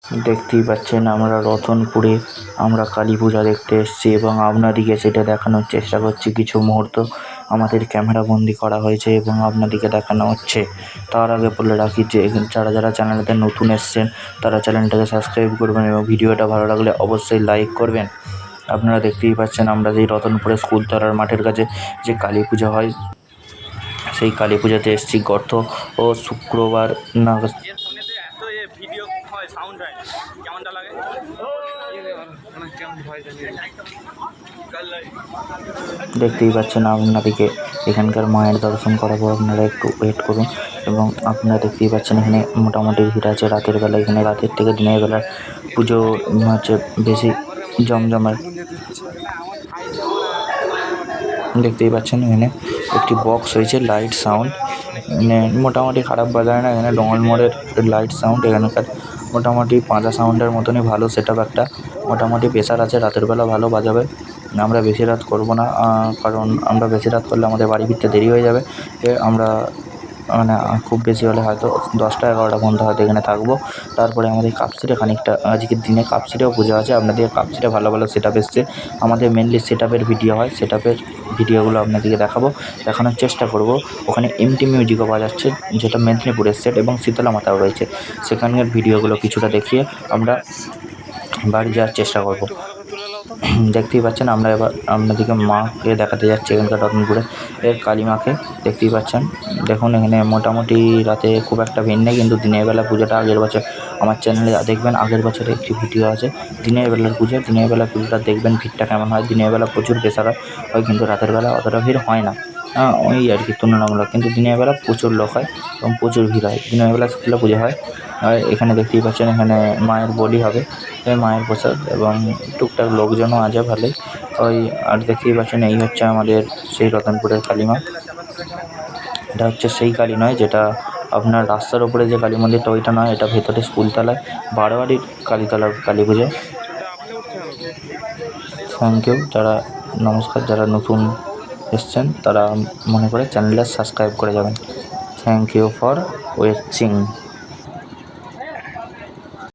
দেখতেই পাচ্ছেন আমরা রতনপুরে আমরা কালী পূজা দেখতে এসেছি এবং আপনাদিকে সেটা দেখানোর চেষ্টা করছি। কিছু মুহূর্ত আমাদের ক্যামেরা বন্দি করা হয়েছে এবং আপনাদিকে দেখানো হচ্ছে। তার আগে বলে রাখি যে যারা যারা চ্যানেলটাতে নতুন এসছেন তারা চ্যানেলটাকে সাবস্ক্রাইব করবেন এবং ভিডিওটা ভালো লাগলে অবশ্যই লাইক করবেন। আপনারা দেখতেই পাচ্ছেন আমরা যেই রতনপুরে স্কুলতলার মাঠের কাছে যে কালী পূজা হয় সেই কালী পূজাতে এসেছি। গত ও শুক্রবার নাগাদ দেখতেই পাচ্ছেন আপনাদিকে এখানকার মায়ের দর্শন করাবো, আপনারা একটু ওয়েট করুন। এবং আপনারা দেখতেই পাচ্ছেন এখানে মোটামুটি ভিড় আছে রাতের বেলা। এখানে রাতের থেকে দিনের বেলার পুজো হচ্ছে বেশি জমজমাট। দেখতেই পাচ্ছেন এখানে একটি বক্স হয়েছে লাইট সাউন্ড, মানে মোটামুটি খারাপ বাজায় না। এখানে ডঙ্গল মোড়ের লাইট সাউন্ড এখানকার মোটামুটি পাঁজা সাউন্ডের মতনই ভালো সেট আপ একটা। মোটামুটি প্রেশার আছে, রাতের বেলা ভালো বাজাবে। আমরা বেশি রাত করব না, কারণ আমরা বেশি রাত করলে আমাদের বাড়ি ফিরতে দেরি হয়ে যাবে। আমরা মানে খুব বেশি হলে হয়তো 10টা-11টা পর্যন্ত হয়তো এখানে থাকবো। তারপরে আমাদের কাপসিটে খানিকটা আজকের দিনে কাপসিটেও পুজো আছে। আপনাদের কাপসিটে ভালো ভালো সেট আপ এসছে। আমাদের মেনলি সেট আপের ভিডিও হয়, সেট আপের ভিডিওগুলো আপনাদেরকে দেখাবো, দেখানোর চেষ্টা করব। ওখানে এমটি মিউজিকও বাজাচ্ছে, যেটা মেদিনীপুরের সেট, এবং শীতলা মাতাও রয়েছে। সেখানকার ভিডিওগুলো কিছুটা দেখিয়ে আমরা বাড়ি যাওয়ার চেষ্টা করব। দেখতেই পাচ্ছেন আমরা এবার আপনাদেরকে মাকে দেখাতে যাচ্ছি এখানকার রতনপুরে কালী মাকে। দেখতেই পাচ্ছেন, দেখুন এখানে মোটামুটি রাতে খুব একটা ভিড় নেই, কিন্তু দিনের বেলা পুজোটা আগের বছর আমার চ্যানেলে দেখবেন, আগের বছরে একটি ভিডিও আছে দিনের বেলার পুজো। দিনের বেলা পুজোটা দেখবেন ভিড়টা কেমন হয়। দিনের বেলা প্রচুর প্রেসার হয়, কিন্তু রাতের বেলা অতটা ভিড় হয় না। ওই আর কি তুলনামূলক, কিন্তু দিনের বেলা প্রচুর লোক হয় এবং প্রচুর ভিড় হয়। দিনের বেলা শীতলা পুজো হয়। আর এখানে দেখতেই পাচ্ছেন এখানে মায়ের বলি হবে, মায়ের প্রসাদ, এবং টুকটাক লোকজনও আছে ভালোই। ওই আর দেখতেই পাচ্ছেন এই হচ্ছে আমাদের সেই রতনপুরের কালী মা। এটা হচ্ছে সেই কালী নয় যেটা আপনার রাস্তার ওপরে যে কালী মন্দিরটা, ওইটা নয়। এটা ভেতরে স্কুলতলায় বারোয়ারির কালীতলার কালী পুজো। Thank you. যারা নমস্কার, যারা নতুন এসছেন তারা মনে করে চ্যানেলটা সাবস্ক্রাইব করে যাবেন। Thank you for watching.